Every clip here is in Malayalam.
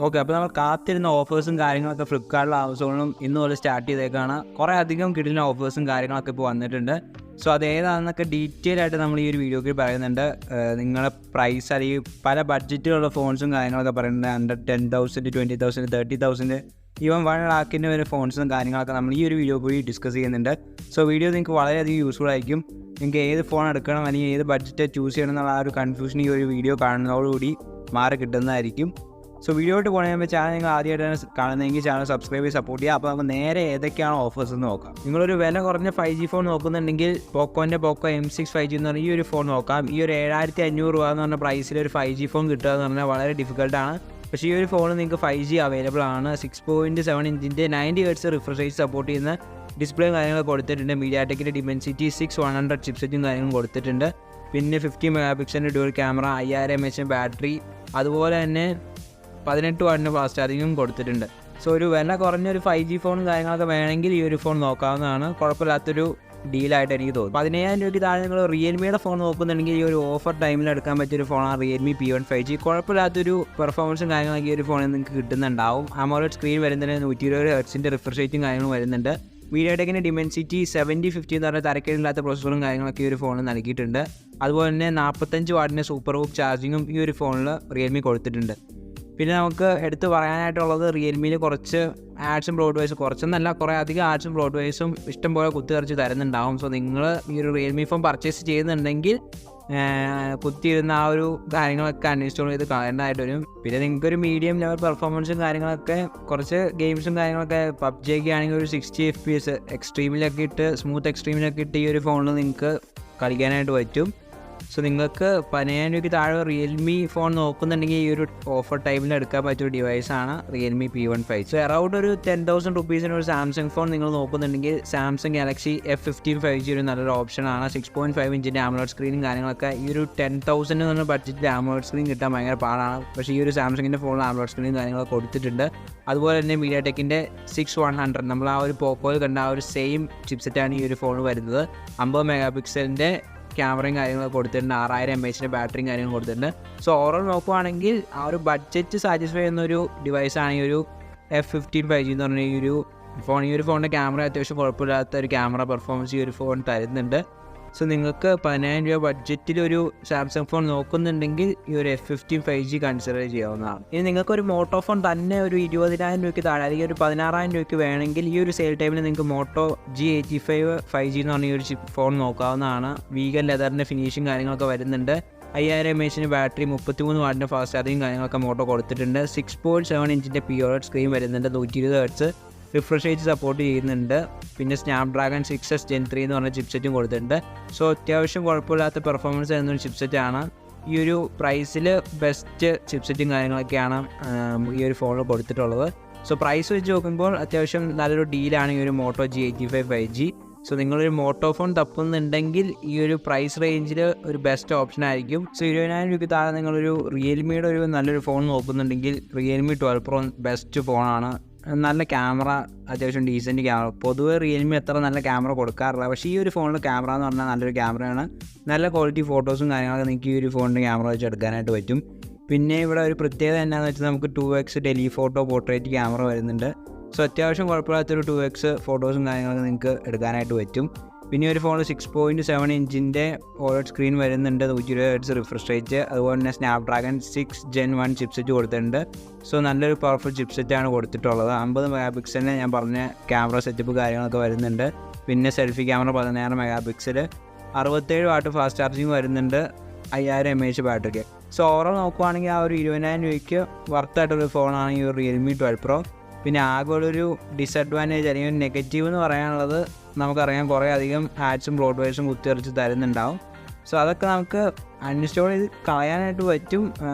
ഓക്കെ, അപ്പോൾ നമ്മൾ കാത്തിരുന്ന ഓഫേഴ്സും കാര്യങ്ങളൊക്കെ ഫ്ലിപ്കാർട്ടിലും ആമസോണിലും ഇന്ന് പോലെ സ്റ്റാർട്ട് ചെയ്തേക്കാണ്. കുറേ അധികം കിടിലൻ ഓഫേഴ്സും കാര്യങ്ങളൊക്കെ ഇപ്പോൾ വന്നിട്ടുണ്ട്. സോ അതേതാണെന്നൊക്കെ ഡീറ്റെയിൽ ആയിട്ട് നമ്മൾ ഈ ഒരു വീഡിയോയിൽ പറയുന്നുണ്ട്. നിങ്ങളുടെ പ്രൈസ് അല്ലെങ്കിൽ പല ബഡ്ജറ്റിലുള്ള ഫോൺസും കാര്യങ്ങളൊക്കെ പറയുന്നുണ്ട്. അണ്ടർ 10,000, 20,000, 30,000, ഈവൻ 1 lakh വരെ ഫോൺസും കാര്യങ്ങളൊക്കെ നമ്മൾ ഈ ഒരു വീഡിയോ പോയി ഡിസ്കസ് ചെയ്യുന്നുണ്ട്. സോ വീഡിയോ നിങ്ങൾക്ക് വളരെയധികം യൂസ്ഫുൾ ആയിരിക്കും. നിങ്ങൾക്ക് ഏത് ഫോൺ എടുക്കണം അല്ലെങ്കിൽ ഏത് ബഡ്ജറ്റ് ചൂസ് ചെയ്യണം എന്നുള്ള ആ ഒരു കൺഫ്യൂഷൻ ഈ ഒരു വീഡിയോ കാണുന്നതോടുകൂടി മാറി കിട്ടുന്നതായിരിക്കും. സോ വീഡിയോട്ട് പോകണമെങ്കിൽ ചാനൽ നിങ്ങൾ ആദ്യമായിട്ടാണ് കാണുന്നതെങ്കിൽ ചാനൽ സബ്സ്ക്രൈബ് ചെയ്ത് സപ്പോർട്ട് ചെയ്യുക. അപ്പോൾ നമുക്ക് നേരെ ഏതൊക്കെയാണ് ഓഫേഴ്സ് എന്ന് നോക്കാം. നിങ്ങളൊരു വില കുറഞ്ഞ 5G ഫോൺ നോക്കുന്നുണ്ടെങ്കിൽ പോക്കോൻ്റെ പോക്കോ M6 5G എന്ന് പറഞ്ഞാൽ ഈ ഒരു ഫോൺ നോക്കാം. ഈ ഒരു 7,500 രൂപ എന്ന് പറഞ്ഞ പ്രൈസിൽ ഒരു 5G ഫോൺ കിട്ടുക എന്ന് പറഞ്ഞാൽ വളരെ ഡിഫിക്കൽട്ടാണ്. പക്ഷേ ഈ ഒരു ഫോൺ നിങ്ങൾക്ക് 5G അവൈലബിൾ ആണ്. 6.7 ഇഞ്ചിൻ്റെ 90 Hz റിഫ്രഷ് റേറ്റ് സപ്പോർട്ട് ചെയ്യുന്ന ഡിസ്പ്ലേയും കാര്യങ്ങൾ കൊടുത്തിട്ടുണ്ട്. മീഡിയാടെക്കിൻ്റെ Dimensity 6100 ചിപ്സെറ്റും കാര്യങ്ങളും കൊടുത്തിട്ടുണ്ട്. പിന്നെ 50 MP dual camera, 5000 mAh battery, അതുപോലെ തന്നെ 18 വാട്ടിന് ഫാസ്റ്റ് ചാർജിങ്ങും കൊടുത്തിട്ടുണ്ട്. സോ ഒരു വില കുറഞ്ഞൊരു 5G ഫോണും കാര്യങ്ങളൊക്കെ വേണമെങ്കിൽ ഈ ഒരു ഫോൺ നോക്കാവുന്നതാണ്. കുഴപ്പമില്ലാത്തൊരു ഡീലായിട്ട് എനിക്ക് തോന്നുന്നു. 17,000 രൂപയ്ക്ക് താഴെ നിങ്ങൾ റിയൽമിയുടെ ഫോൺ നോക്കുന്നുണ്ടെങ്കിൽ ഈ ഒരു ഓഫർ ടൈമിൽ എടുക്കാൻ പറ്റിയൊരു ഫോണാണ് റിയൽമി P1 5G. കുഴപ്പമില്ലാത്തൊരു പെർഫോമൻസും കാര്യങ്ങളൊക്കെ ഈ ഒരു ഫോണിൽ നിങ്ങൾക്ക് കിട്ടുന്നുണ്ടാവും. AMOLED സ്ക്രീൻ വരുന്നുണ്ട്, 120 Hz റിഫ്രഷ് റേറ്റും കാര്യങ്ങളും വരുന്നുണ്ട്. മീഡിയാടെക്കിൻ്റെ Dimensity 7050 എന്ന് പറഞ്ഞാൽ തരക്കേടില്ലാത്ത പ്രോസസ്സറും കാര്യങ്ങളൊക്കെ ഈ ഒരു ഫോണിൽ നൽകിയിട്ടുണ്ട്. അതുപോലെ തന്നെ 45 വാട്ടിൻ്റെ സൂപ്പർ ഹൂക്ക് ചാർജിങ്ങും ഈ ഒരു ഫോണിൽ റിയൽമി കൊടുത്തിട്ടുണ്ട്. പിന്നെ നമുക്ക് എടുത്ത് പറയാനായിട്ടുള്ളത് റിയൽമിയിൽ കുറച്ച് ആഡ്സും ബ്രോഡ്വേസും, കുറച്ചെന്നല്ല കുറേ അധികം ആഡ്സും ബ്രോഡ്വേസും ഇഷ്ടംപോലെ കുത്തിയറിച്ച് തരുന്നുണ്ടാവും. സോ നിങ്ങൾ ഈ ഒരു റിയൽമി ഫോൺ പർച്ചേസ് ചെയ്യുന്നുണ്ടെങ്കിൽ കുത്തിയിരുന്ന ആ ഒരു കാര്യങ്ങളൊക്കെ അൺഇൻസ്റ്റാൾ ചെയ്ത് കളയേണ്ടതായിട്ട് വരും. പിന്നെ നിങ്ങൾക്കൊരു മീഡിയം ലെവൽ പെർഫോമൻസും കാര്യങ്ങളൊക്കെ, കുറച്ച് ഗെയിംസും കാര്യങ്ങളൊക്കെ PUBG ഒക്കെ ആണെങ്കിൽ ഒരു 60 FPS എക്സ്ട്രീമിലൊക്കെ ഇട്ട്, സ്മൂത്ത് എക്സ്ട്രീമിലൊക്കെ ഇട്ട് ഈ ഒരു ഫോണിൽ നിങ്ങൾക്ക് കളിക്കാനായിട്ട് പറ്റും. സോ നിങ്ങൾക്ക് 17,000 രൂപയ്ക്ക് താഴെ റിയൽമി ഫോൺ നോക്കുന്നുണ്ടെങ്കിൽ ഈ ഒരു ഓഫർ ടൈമിൽ എടുക്കാൻ പറ്റിയൊരു ഡിവൈസാണ് Realme P1 5G. So around ഒരു 10,000 റുപ്പീസിന് ഒരു സാംസങ് ഫോൺ നിങ്ങൾ നോക്കുന്നുണ്ടെങ്കിൽ സാംസങ് ഗാലക്സി F15 5G ഒരു നല്ലൊരു ഓപ്ഷനാണ്. 6.5 ഇഞ്ചിൻ്റെ AMOLED സ്ക്രീനും കാര്യങ്ങളൊക്കെ. ഈ ഒരു 10,000 എന്ന് പറഞ്ഞ ബഡ്ജറ്റിൽ AMOLED സ്ക്രീൻ കിട്ടാൻ ഭയങ്കര പാടാണ്. പക്ഷേ ഈ ഒരു സാംസങ്ങിൻ്റെ ഫോണിൽ AMOLED സ്ക്രീനും കാര്യങ്ങളൊക്കെ കൊടുത്തിട്ടുണ്ട്. അതുപോലെ തന്നെ മീഡിയാടെക്കിൻ്റെ 6100, നമ്മൾ ആ ഒരു പോക്കോയിൽ കണ്ട ആ ഒരു സെയിം ചിപ്സെറ്റാണ് ഈ ഒരു ഫോൺ വരുന്നത്. 50 MP ക്യാമറയും കാര്യങ്ങളൊക്കെ കൊടുത്തിട്ടുണ്ട്. 6000 mAh ബാറ്ററിയും കാര്യങ്ങളും കൊടുത്തിട്ടുണ്ട്. സോ ഓവറോൾ നോക്കുവാണെങ്കിൽ ആ ഒരു ബഡ്ജറ്റ് സാറ്റിസ്ഫൈ ചെയ്യുന്നൊരു ഡിവൈസാണ് ഈ ഒരു F15 5G എന്ന് പറഞ്ഞ ഈ ഒരു ഫോൺ. ഈ ഒരു ഫോണിൻ്റെ ക്യാമറ അത്യാവശ്യം കുഴപ്പമില്ലാത്ത ഒരു ക്യാമറ പെർഫോമൻസ് ഈ ഒരു ഫോൺ തരുന്നുണ്ട്. സോ നിങ്ങൾക്ക് 17,000 രൂപ ബഡ്ജറ്റിലൊരു സാംസങ് ഫോൺ നോക്കുന്നുണ്ടെങ്കിൽ ഈ ഒരു F15 5G കൺസിഡർ ചെയ്യാവുന്നതാണ്. ഇനി നിങ്ങൾക്കൊരു മോട്ടോ ഫോൺ തന്നെ ഒരു 20,000 രൂപയ്ക്ക് താഴെ അല്ലെങ്കിൽ ഒരു 16,000 രൂപയ്ക്ക് വേണമെങ്കിൽ ഈ ഒരു സെയിൽ ടൈമിൽ നിങ്ങൾക്ക് മോട്ടോ G85 5G എന്ന് പറഞ്ഞ ഈ ഒരു ഫോൺ നോക്കാവുന്നതാണ്. വീഗൻ ലെതറിൻ്റെ ഫിനിഷിങ് കാര്യങ്ങളൊക്കെ വരുന്നുണ്ട്. 5000 mAh ബാറ്ററി, 33 വാട്ടിൻ്റെ ഫാസ്റ്റ് ചാർജിങ് കാര്യങ്ങളൊക്കെ മോട്ടോ കൊടുത്തിട്ടുണ്ട്. 6.7 ഇഞ്ചിൻ്റെ POLED സ്ക്രീൻ വരുന്നുണ്ട്, 120 Hz റിഫ്രഷ് റേറ്റ് സപ്പോർട്ട് ചെയ്യുന്നുണ്ട്. പിന്നെ സ്നാപ്ഡ്രാഗൺ 6S Gen 3 എന്ന് പറഞ്ഞ ചിപ്സെറ്റും കൊടുത്തിട്ടുണ്ട്. സോ അത്യാവശ്യം കുഴപ്പമില്ലാത്ത പെർഫോമൻസ് തരുന്നൊരു ചിപ്സെറ്റാണ്. ഈ ഒരു പ്രൈസിൽ ബെസ്റ്റ് ചിപ്സെറ്റും കാര്യങ്ങളൊക്കെയാണ് ഈ ഒരു ഫോണിൽ കൊടുത്തിട്ടുള്ളത്. സോ പ്രൈസ് വെച്ച് നോക്കുമ്പോൾ അത്യാവശ്യം നല്ലൊരു ഡീലാണ് ഈ ഒരു മോട്ടോ G85 5G. സോ നിങ്ങളൊരു മോട്ടോ ഫോൺ തപ്പുന്നുണ്ടെങ്കിൽ ഈ ഒരു പ്രൈസ് റേഞ്ചിൽ ഒരു ബെസ്റ്റ് ഓപ്ഷൻ ആയിരിക്കും. സോ 20,000 രൂപയ്ക്ക് താഴെ നിങ്ങളൊരു റിയൽമിയുടെ ഒരു നല്ലൊരു ഫോൺ നോക്കുന്നുണ്ടെങ്കിൽ റിയൽമി 12 Pro ബെസ്റ്റ് ഫോണാണ്. നല്ല ക്യാമറ, അത്യാവശ്യം ഡീസൻറ്റ് ക്യാമറ. പൊതുവേ റിയൽമി അത്ര നല്ല ക്യാമറ കൊടുക്കാറില്ല, പക്ഷേ ഈ ഒരു ഫോണിൽ ക്യാമറ എന്ന് പറഞ്ഞാൽ നല്ലൊരു ക്യാമറയാണ്. നല്ല ക്വാളിറ്റി ഫോട്ടോസും കാര്യങ്ങളൊക്കെ നിങ്ങൾക്ക് ഈ ഒരു ഫോണിൻ്റെ ക്യാമറ വെച്ച് എടുക്കാനായിട്ട് പറ്റും. പിന്നെ ഇവിടെ ഒരു പ്രത്യേകത എന്താണെന്ന് വെച്ചാൽ നമുക്ക് 2x ടെലിഫോട്ടോ പോർട്രേറ്റ് ക്യാമറ വരുന്നുണ്ട്. സോ അത്യാവശ്യം കുഴപ്പമില്ലാത്തൊരു 2x ഫോട്ടോസും കാര്യങ്ങളൊക്കെ നിങ്ങൾക്ക് എടുക്കാനായിട്ട് പറ്റും. പിന്നെ ഒരു ഫോണിൽ 6.7 ഇഞ്ചിൻ്റെ OLED സ്ക്രീൻ വരുന്നുണ്ട്, 120 Hz റിഫ്രഷ് റേറ്റ്, അതുപോലെ തന്നെ സ്നാപ്ഡ്രാഗൺ 6 Gen 1 ചിപ്സെറ്റ് കൊടുത്തിട്ടുണ്ട്. സോ നല്ലൊരു പവർഫുൾ ചിപ്സെറ്റാണ് കൊടുത്തിട്ടുള്ളത്. 50 MP ഞാൻ പറഞ്ഞ ക്യാമറ സെറ്റപ്പ് കാര്യങ്ങളൊക്കെ വരുന്നുണ്ട്. പിന്നെ selfie camera 16 MP, 67 what fast charging വരുന്നുണ്ട്, 5000 mAh ബാറ്ററിക്ക്. സോ ഓവറോൾ നോക്കുവാണെങ്കിൽ ആ ഒരു 20,000 രൂപയ്ക്ക് വർത്തായിട്ടൊരു ഫോണാണ് ഈ ഒരു റിയൽമി 12 Pro. പിന്നെ ആകെ ഒരു ഡിസഡ്വാൻറ്റേജ് അല്ലെങ്കിൽ നെഗറ്റീവ് എന്ന് പറയാനുള്ളത്, നമുക്കറിയാം കുറേ അധികം ആഡ്സും ബ്രോഡ്വേസും കുത്തിയറിച്ച് തരുന്നുണ്ടാവും. സോ അതൊക്കെ നമുക്ക് അൺഇൻസ്റ്റാൾ ചെയ്ത് കളയാനായിട്ട് പറ്റും.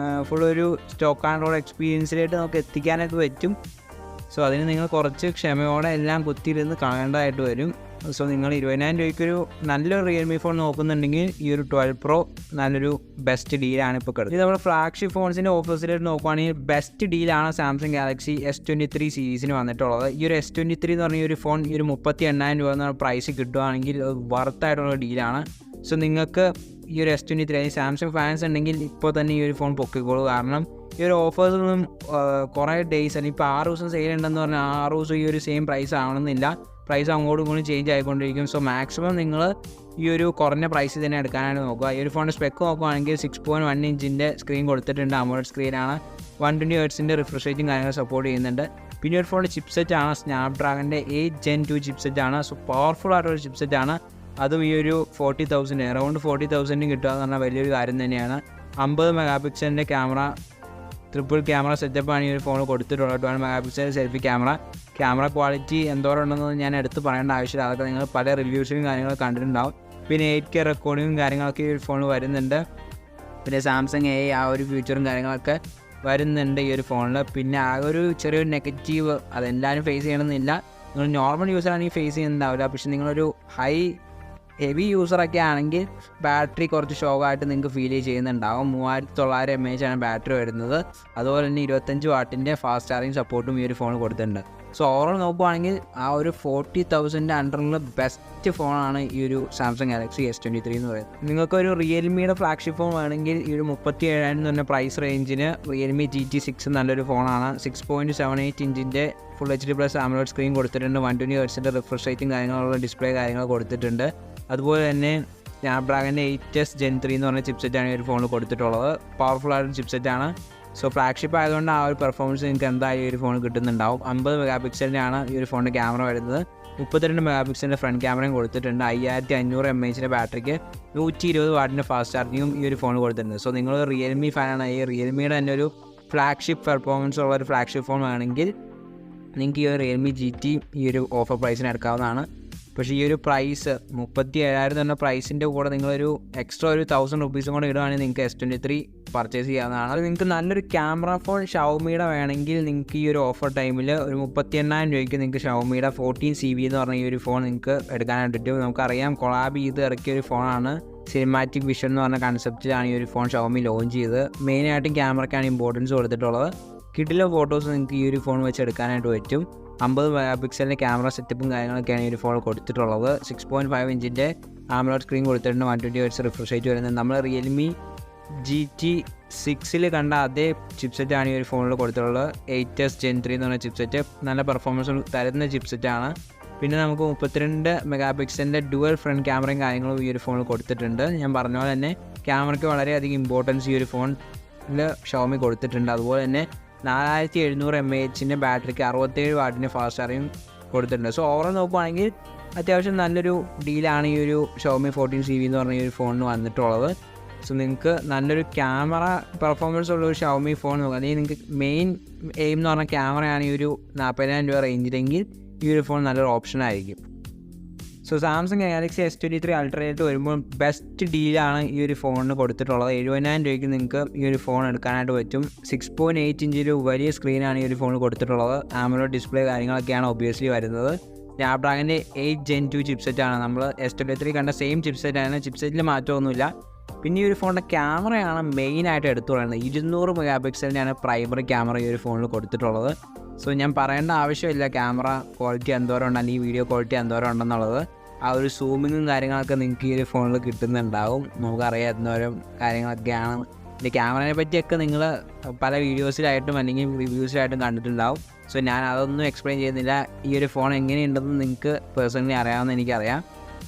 ഫുൾ ഒരു സ്റ്റോക്ക് ആൻഡ് റോഡ് എക്സ്പീരിയൻസിലായിട്ട് നമുക്ക് എത്തിക്കാനായിട്ട് പറ്റും. സോ അതിന് നിങ്ങൾ കുറച്ച് ക്ഷമയോടെ എല്ലാം കുത്തിയിരുന്ന് കളയേണ്ടതായിട്ട് വരും. സോ നിങ്ങൾ 20,000 രൂപയ്ക്കൊരു നല്ലൊരു റിയൽമി ഫോൺ നോക്കുന്നുണ്ടെങ്കിൽ ഈ ഒരു 12 Pro നല്ലൊരു ബെസ്റ്റ് ഡീലാണ് ഇപ്പോൾ കിടക്കുന്നത്. ഇത് നമ്മുടെ ഫ്ലാഗ്ഷിപ്പ് ഫോൺസിൻ്റെ ഓഫേഴ്സിലായിട്ട് നോക്കുവാണെങ്കിൽ ബെസ്റ്റ് ഡീലാണ് സാംസങ് ഗാലക്സി S23 സീരീസിന് വന്നിട്ടുള്ളത്. ഈ ഒരു S23 എന്ന് പറഞ്ഞ ഒരു ഫോൺ ഈ ഒരു 38,000 രൂപ എന്ന പ്രൈസ് കിട്ടുകയാണെങ്കിൽ വർത്തായിട്ടുള്ള ഡീലാണ്. സോ നിങ്ങൾക്ക് ഈ ഒരു S23 സാംസങ് ഫാൻസ് ഉണ്ടെങ്കിൽ ഇപ്പോൾ തന്നെ ഈ ഒരു ഫോൺ പൊക്കിക്കോളൂ. കാരണം ഈ ഒരു ഓഫേഴ്സൊന്നും കുറേ ഡേയ്സ് അല്ലെങ്കിൽ ഇപ്പോൾ 6 ദിവസം സെയിൽ ഉണ്ടെന്ന് പറഞ്ഞാൽ 6 ദിവസം ഈ ഒരു സെയിം പ്രൈസ് ആവണമെന്നില്ല. പ്രൈസ് അങ്ങോട്ടും ഇങ്ങോട്ടും ചേഞ്ച് ആയിക്കൊണ്ടിരിക്കും. സോ മാക്സിമം നിങ്ങൾ ഈ ഒരു കുറഞ്ഞ പ്രൈസിൽ തന്നെ എടുക്കാനായിട്ട് നോക്കുക. ഈ ഒരു ഫോണിൻ്റെ സ്പെക്ക് നോക്കുകയാണെങ്കിൽ 6.1 ഇഞ്ചിൻ്റെ സ്ക്രീൻ കൊടുത്തിട്ടുണ്ട്. AMOLED സ്ക്രീനാണ്. 120 ഹെർട്സിൻ്റെ റിഫ്രഷ് റേറ്റും കാര്യങ്ങൾ സപ്പോർട്ട് ചെയ്യുന്നുണ്ട്. പിന്നെ ഒരു ഫോണിൻ്റെ ചിപ്സെറ്റാണ് സ്നാപ്ഡ്രാഗൻ്റെ 8 Gen 2 ചിപ്സെറ്റാണ്. സോ പവർഫുൾ ആയിട്ടൊരു ചിപ്സെറ്റാണ്. അതും ഈ ഒരു 40,000 അറൗണ്ട് 40,000 കിട്ടുക എന്ന് പറഞ്ഞാൽ വലിയൊരു കാര്യം തന്നെയാണ്. 50 മെഗാ പിക്സലിൻ്റെ ട്രിപ്പിൾ ക്യാമറ സെറ്റപ്പാണ് ഈ ഒരു ഫോൺ കൊടുത്തിട്ടുള്ളത്. 12 mega pixel selfie camera quality എന്തോരം ഉണ്ടെന്ന് ഞാൻ എടുത്ത് പറയേണ്ട ആവശ്യമില്ല. അതൊക്കെ നിങ്ങൾ പല റിവ്യൂസിലും കാര്യങ്ങളൊക്കെ കണ്ടിട്ടുണ്ടാവും. പിന്നെ 8K റെക്കോർഡിങ്ങും കാര്യങ്ങളൊക്കെ ഈ ഒരു ഫോൺ വരുന്നുണ്ട്. പിന്നെ സാംസങ് AI ആ ഒരു ഫീച്ചറും കാര്യങ്ങളൊക്കെ വരുന്നുണ്ട് ഈ ഒരു ഫോണിൽ. പിന്നെ ആ ഒരു ചെറിയൊരു നെഗറ്റീവ് അതെല്ലാവരും ഫേസ് ചെയ്യണമെന്നില്ല. നിങ്ങൾ നോർമൽ യൂസറാണെങ്കിൽ ഫേസ് ചെയ്യുന്നുണ്ടാവില്ല. പക്ഷേ നിങ്ങളൊരു ഹെവി യൂസറൊക്കെ ആണെങ്കിൽ ബാറ്ററി കുറച്ച് ഷോക്കായിട്ട് നിങ്ങൾക്ക് ഫീൽ ചെയ്യുന്നുണ്ടാവും. 3900 mAh ആണ് ബാറ്ററി വരുന്നത്. അതുപോലെ തന്നെ 25 വാട്ടിൻ്റെ ഫാസ്റ്റ് ചാർജിങ് സപ്പോർട്ടും ഈ ഒരു ഫോൺ കൊടുത്തിട്ടുണ്ട്. സോ ഓവറോൾ നോക്കുകയാണെങ്കിൽ ആ ഒരു 40,000 അണ്ടറിൽ ബെസ്റ്റ് ഫോണാണ് ഈ ഒരു സാംസങ് ഗാലക്സി S23 എന്ന് പറയുന്നത്. നിങ്ങൾക്കൊരു റിയൽമിയുടെ ഫ്ലാഗ്ഷിപ്പ് ഫോൺ വേണമെങ്കിൽ ഈ ഒരു 37,000 എന്ന് പറഞ്ഞ പ്രൈസ് റേഞ്ചിന് റിയൽമി GT6 നല്ലൊരു ഫോണാണ്. 6.78 ഇഞ്ചിൻ്റെ ഫുൾ HD+ AMOLED സ്ക്രീൻ കൊടുത്തിട്ടുണ്ട്. 120 ഹെർട്സിൻ്റെ റിഫ്രഷ് റേറ്റും കാര്യങ്ങളുള്ള ഡിസ്പ്ലേ കാര്യങ്ങൾ കൊടുത്തിട്ടുണ്ട്. അതുപോലെ തന്നെ സ്നാപ്ഡ്രാഗൻ്റെ 8S Gen 3 എന്ന് പറഞ്ഞ ചിപ്സെറ്റാണ് ഈ ഒരു ഫോണിൽ കൊടുത്തിട്ടുള്ളത്. പവർഫുൾ ആയിട്ടുള്ള ചിപ്സെറ്റാണ്. സോ ഫ്ലാഗ്ഷിപ്പ് ആയതുകൊണ്ട് ആ ഒരു പെർഫോമൻസ് നിങ്ങൾക്ക് എന്തായാലും ഈ ഒരു ഫോൺ കിട്ടുന്നുണ്ടാവും. 50 മെഗാ പിക്സലിൻ്റെയാണ് ഈ ഒരു ഫോണിൻ്റെ ക്യാമറ വരുന്നത്. 32 മെഗാ പിക്സലിൻ്റെ ഫ്രണ്ട് ക്യാമറയും കൊടുത്തിട്ടുണ്ട്. 5500 mAh ബാറ്ററിക്ക് 120 വാട്ടിൻ്റെ ഫാസ്റ്റ് ചാർജിങ്ങും ഈ ഒരു ഫോൺ കൊടുത്തിട്ടുണ്ട്. സോ നിങ്ങൾ റിയൽമി ഫാനാണ്, ഈ റിയൽമിയുടെ തന്നെ ഒരു ഫ്ലാഗ്ഷിപ്പ് പെർഫോമൻസ് ഉള്ള ഒരു ഫ്ലാഗ്ഷിപ്പ് ഫോൺ വേണമെങ്കിൽ നിങ്ങൾക്ക് ഈ ഒരു റിയൽമി GT ഈ ഒരു ഓഫർ പ്രൈസിന് എടുക്കാവുന്നതാണ്. പക്ഷേ ഈ ഒരു പ്രൈസ് 37,000 എന്ന പ്രൈസിൻ്റെ കൂടെ നിങ്ങളൊരു എക്സ്ട്രാ ഒരു 1000 റുപ്പീസും കൂടെ ഇടുകയാണെങ്കിൽ നിങ്ങൾക്ക് S23 പർച്ചേസ് ചെയ്യാവുന്നതാണ്. അത് നിങ്ങൾക്ക് നല്ലൊരു ക്യാമറ ഫോൺ ഷവോമിയുടെ വേണമെങ്കിൽ നിങ്ങൾക്ക് ഈ ഒരു ഓഫർ ടൈമിൽ ഒരു 38,000 രൂപയ്ക്ക് നിങ്ങൾക്ക് ഷവോമിയുടെ 14CV എന്ന് പറഞ്ഞ ഈ ഒരു ഫോൺ നിങ്ങൾക്ക് എടുക്കാനായിട്ട് പറ്റും. നമുക്കറിയാം കൊളാബ് ചെയ്ത് ഇറക്കിയ ഒരു ഫോണാണ്. സിനിമാറ്റിക് വിഷൻ എന്ന് പറഞ്ഞ കൺസെപ്റ്റിലാണ് ഈ ഒരു ഫോൺ ഷവോമി ലോഞ്ച് ചെയ്തത്. മെയിനായിട്ടും ക്യാമറയ്ക്കാണ് ഇമ്പോർട്ടൻസ് കൊടുത്തിട്ടുള്ളത്. കിടില ഫോട്ടോസ് നിങ്ങൾക്ക് ഈ ഒരു ഫോൺ വെച്ച് എടുക്കാനായിട്ട് പറ്റും. 50 മെഗാ പിക്സലിൻ്റെ ക്യാമറ സെറ്റപ്പും കാര്യങ്ങളൊക്കെയാണ് ഈ ഒരു ഫോൺ കൊടുത്തിട്ടുള്ളത്. 6.5 ഇഞ്ചിൻ്റെ AMOLED സ്ക്രീൻ കൊടുത്തിട്ടുണ്ട്. 120 ഹെർട്സ് റിഫ്രഷ് റേറ്റ് വരുന്നത്. നമ്മൾ റിയൽമി GT6 കണ്ട അതേ ചിപ്സെറ്റാണ് ഈ ഒരു ഫോണിൽ കൊടുത്തിട്ടുള്ളത്. 8S Gen 3 എന്ന് പറഞ്ഞ ചിപ്സെറ്റ് നല്ല പെർഫോമൻസ് തരുന്ന ചിപ്സെറ്റാണ്. പിന്നെ നമുക്ക് 32 മെഗാ പിക്സലിൻ്റെ ഡുവൽ ഫ്രണ്ട് ക്യാമറയും കാര്യങ്ങളും ഈ ഒരു ഫോണിൽ കൊടുത്തിട്ടുണ്ട്. ഞാൻ പറഞ്ഞ പോലെ തന്നെ ക്യാമറയ്ക്ക് വളരെയധികം ഇമ്പോർട്ടൻസ് ഈ ഒരു ഫോണിൽ ഷവോമി കൊടുത്തിട്ടുണ്ട്. അതുപോലെ തന്നെ 4700 mAh ബാറ്ററിക്ക് 67 വാട്ടിൻ്റെ ഫാസ്റ്റ് ചാർജിങ് കൊടുത്തിട്ടുണ്ട്. സോ ഓവറോൾ നോക്കുകയാണെങ്കിൽ അത്യാവശ്യം നല്ലൊരു ഡീലാണ് ഈ ഒരു ഷവോമി 14CV എന്ന് പറഞ്ഞ ഈ ഒരു ഫോണിന് വന്നിട്ടുള്ളത്. സോ നിങ്ങൾക്ക് നല്ലൊരു ക്യാമറ പെർഫോമൻസ് ഉള്ള ഒരു ഷവോമി ഫോൺ നോക്കുക. അല്ലെങ്കിൽ നിങ്ങൾക്ക് മെയിൻ എയിം എന്ന് പറഞ്ഞ ക്യാമറയാണ് ഈ ഒരു 40,000 രൂപ റേഞ്ചിലെങ്കിൽ ഈ ഒരു ഫോൺ നല്ലൊരു ഓപ്ഷൻ ആയിരിക്കും. സോ സാംസങ് ഗാലക്സി S23 അൾട്രയായിട്ട് വരുമ്പോൾ ബെസ്റ്റ് ഡീലാണ് ഈ ഒരു ഫോണിന് കൊടുത്തിട്ടുള്ളത്. 70,000 രൂപയ്ക്ക് നിങ്ങൾക്ക് ഈ ഒരു ഫോൺ എടുക്കാനായിട്ട് പറ്റും. 6.8 ഇഞ്ചിൽ വലിയ സ്ക്രീനാണ് ഈ ഒരു ഫോൺ കൊടുത്തിട്ടുള്ളത്. AMOLED ഡിസ്പ്ലേ കാര്യങ്ങളൊക്കെയാണ് ഒബ്വിയസ്ലി വരുന്നത്. സ്നാപ്ഡ്രാഗൻ്റെ 8 Gen 2 ചിപ്സെറ്റാണ്. നമ്മൾ S23 കണ്ട സെയിം ചിപ്സെറ്റാണ്. ചിപ്സെറ്റിൽ മാറ്റമൊന്നുമില്ല. പിന്നെ ഈ ഒരു ഫോണിൻ്റെ ക്യാമറയാണ് മെയിനായിട്ട് എടുത്തു പറയുന്നത്. 200 മെഗാ പിക്സലിൻ്റെയാണ് പ്രൈമറി ക്യാമറ ഈ ഒരു ഫോണിൽ കൊടുത്തിട്ടുള്ളത്. സോ ഞാൻ പറയേണ്ട ആവശ്യമില്ല ക്യാമറ ക്വാളിറ്റി എന്തോരം ഉണ്ട് അല്ലെങ്കിൽ വീഡിയോ ക്വാളിറ്റി എന്തോരം ഉണ്ടെന്നുള്ളത്. ആ ഒരു സൂമിങ്ങും കാര്യങ്ങളൊക്കെ നിങ്ങൾക്ക് ഈ ഒരു ഫോണിൽ കിട്ടുന്നുണ്ടാവും. നമുക്കറിയാം എന്തോരം കാര്യങ്ങളൊക്കെയാണ്. പിന്നെ ക്യാമറയെ പറ്റിയൊക്കെ നിങ്ങൾ പല വീഡിയോസിലായിട്ടും അല്ലെങ്കിൽ റിവ്യൂസിലായിട്ടും കണ്ടിട്ടുണ്ടാവും. സോ ഞാൻ അതൊന്നും എക്സ്പ്ലെയിൻ ചെയ്യുന്നില്ല. ഈ ഒരു ഫോൺ എങ്ങനെയുണ്ടെന്ന് നിങ്ങൾക്ക് പേഴ്സണലി അറിയാമെന്ന് എനിക്കറിയാം.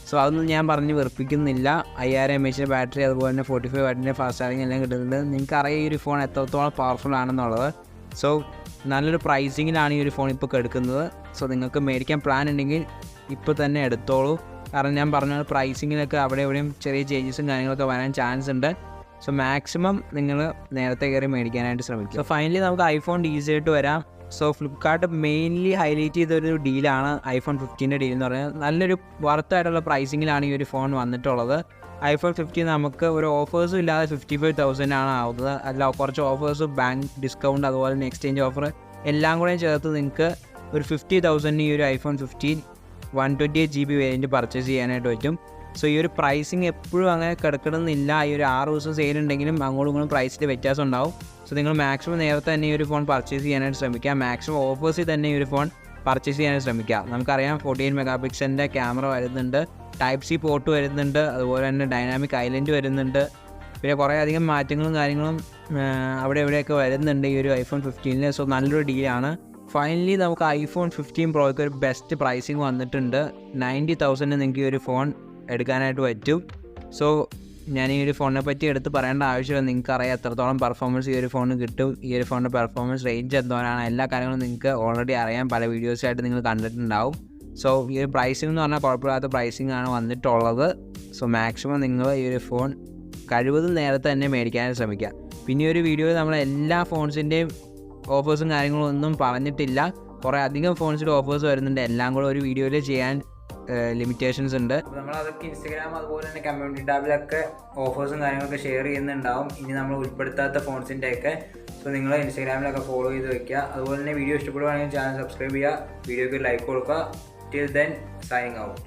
സോ അതൊന്നും ഞാൻ പറഞ്ഞ് വെറുപ്പിക്കുന്നില്ല. 5000 mAh ബാറ്ററി അതുപോലെ തന്നെ 45 വാട്ടിൻ്റെ ഫാസ്റ്റ് ചാർജിങ് എല്ലാം കിട്ടുന്നുണ്ട്. നിങ്ങൾക്കറിയാം ഈ ഒരു ഫോൺ എത്രത്തോളം പവർഫുൾ ആണെന്നുള്ളത്. സോ നല്ലൊരു പ്രൈസിങ്ങിലാണ് ഈ ഒരു ഫോൺ ഇപ്പോൾ എടുക്കുന്നത്. സോ നിങ്ങൾക്ക് മേടിക്കാൻ പ്ലാൻ ഉണ്ടെങ്കിൽ ഇപ്പോൾ തന്നെ എടുത്തോളൂ. കാരണം ഞാൻ പറഞ്ഞ പ്രൈസിങ്ങിലൊക്കെ അവിടെ എവിടെയും ചെറിയ ചേഞ്ചസും കാര്യങ്ങളൊക്കെ വരാൻ ചാൻസ് ഉണ്ട്. സോ മാക്സിമം നിങ്ങൾ നേരത്തെ കയറി മേടിക്കാനായിട്ട് ശ്രമിക്കുക. സോ ഫൈനലി നമുക്ക് iPhone ഈസി ആയിട്ട് വരാം. സോ ഫ്ലിപ്കാർട്ട് മെയിൻലി ഹൈലൈറ്റ് ചെയ്തൊരു ഡീലാണ് iPhone 15 ഡീൽ എന്ന് പറയുന്നത്. നല്ലൊരു വർത്തായിട്ടുള്ള പ്രൈസിങ്ങിലാണ് ഈ ഒരു ഫോൺ വന്നിട്ടുള്ളത്. iPhone 15 നമുക്ക് ഒരു ഓഫേഴ്സും ഇല്ലാതെ 55,000 ആണ് ആവുന്നത്. അല്ല കുറച്ച് ഓഫേഴ്സ്, ബാങ്ക് ഡിസ്കൗണ്ട്, അതുപോലെ തന്നെ എക്സ്ചേഞ്ച് ഓഫർ എല്ലാം കൂടെ ചേർത്ത് നിങ്ങൾക്ക് ഒരു 50,000 ഈ ഒരു iPhone 15 128GB വേരിയൻറ്റ് പർച്ചേസ് ചെയ്യാനായിട്ട് പറ്റും. സോ ഈ ഒരു പ്രൈസിങ് എപ്പോഴും അങ്ങനെ കിടക്കണമെന്നില്ല. ഈ ഒരു 6 ദിവസം സെയിൽ ഉണ്ടെങ്കിലും അങ്ങോട്ടും ഇങ്ങോട്ടും പ്രൈസിൽ വ്യത്യാസം ഉണ്ടാവും. സോ നിങ്ങൾ മാക്സിമം നേരത്തെ തന്നെ ഈ ഒരു ഫോൺ പർച്ചേസ് ചെയ്യാനായിട്ട് ശ്രമിക്കുക. മാക്സിമം ഓഫേഴ്സിൽ തന്നെ ഈ ഒരു ഫോൺ പർച്ചേസ് ചെയ്യാനായിട്ട് ശ്രമിക്കുക. നമുക്കറിയാം 48 മെഗാ പിക്സലിൻ്റെ ക്യാമറ വരുന്നുണ്ട്, Type-C പോർട്ട് വരുന്നുണ്ട്, അതുപോലെ തന്നെ ഡൈനാമിക് ഐലൻഡ് വരുന്നുണ്ട്. പിന്നെ കുറേ അധികം മാറ്റങ്ങളും കാര്യങ്ങളും അവിടെ എവിടെയൊക്കെ വരുന്നുണ്ട് ഈ ഒരു iPhone 15. സോ നല്ലൊരു ഡീലാണ്. ഫൈനലി നമുക്ക് iPhone 15 Proയ്ക്ക് ഒരു ബെസ്റ്റ് പ്രൈസിങ് വന്നിട്ടുണ്ട്. 90,000 നിങ്ങൾക്ക് ഈ ഒരു ഫോൺ എടുക്കാനായിട്ട് പറ്റും. സോ ഞാൻ ഈ ഒരു ഫോണിനെ പറ്റി എടുത്ത് പറയേണ്ട ആവശ്യമില്ല. നിങ്ങൾക്ക് അറിയാം എത്രത്തോളം പെർഫോമൻസ് ഈ ഒരു ഫോണിന് കിട്ടും, ഈ ഒരു ഫോണിൻ്റെ പെർഫോമൻസ് റേഞ്ച് എന്തോരാണ്, എല്ലാ കാര്യങ്ങളും നിങ്ങൾക്ക് ഓൾറെഡി അറിയാം. പല വീഡിയോസായിട്ട് നിങ്ങൾ കണ്ടിട്ടുണ്ടാവും. സോ ഈ ഒരു പ്രൈസിംഗ് എന്ന് പറഞ്ഞാൽ കുഴപ്പമില്ലാത്ത പ്രൈസിംഗ് ആണ് വന്നിട്ടുള്ളത്. സോ മാക്സിമം നിങ്ങൾ ഈ ഒരു ഫോൺ കഴിവതും നേരത്തെ തന്നെ മേടിക്കാനായിട്ട് ശ്രമിക്കുക. പിന്നെ ഈ ഒരു വീഡിയോയിൽ നമ്മൾ എല്ലാ ഫോൺസിൻ്റെയും ഓഫേഴ്സും കാര്യങ്ങളും ഒന്നും പറഞ്ഞിട്ടില്ല. കുറേ അധികം ഫോൺസിൻ്റെ ഓഫേഴ്സ് വരുന്നുണ്ട്. എല്ലാം കൂടെ ഒരു വീഡിയോയിൽ ചെയ്യാൻ ലിമിറ്റേഷൻസ് ഉണ്ട്. നമ്മളതൊക്കെ ഇൻസ്റ്റഗ്രാം അതുപോലെ തന്നെ കമ്മ്യൂണിറ്റി ടാബിലൊക്കെ ഓഫേഴ്സും കാര്യങ്ങളൊക്കെ ഷെയർ ചെയ്യുന്നുണ്ടാവും. ഇനി നമ്മൾ ഉൾപ്പെടുത്താത്ത ഫോൺസിൻ്റെയൊക്കെ. സോ നിങ്ങൾ ഇൻസ്റ്റഗ്രാമിലൊക്കെ ഫോളോ ചെയ്ത് വയ്ക്കുക. അതുപോലെ തന്നെ വീഡിയോ ഇഷ്ടപ്പെടുകയാണെങ്കിൽ ചാനൽ സബ്സ്ക്രൈബ് ചെയ്യുക, വീഡിയോക്ക് ലൈക്ക് കൊടുക്കുക. Till then signing out.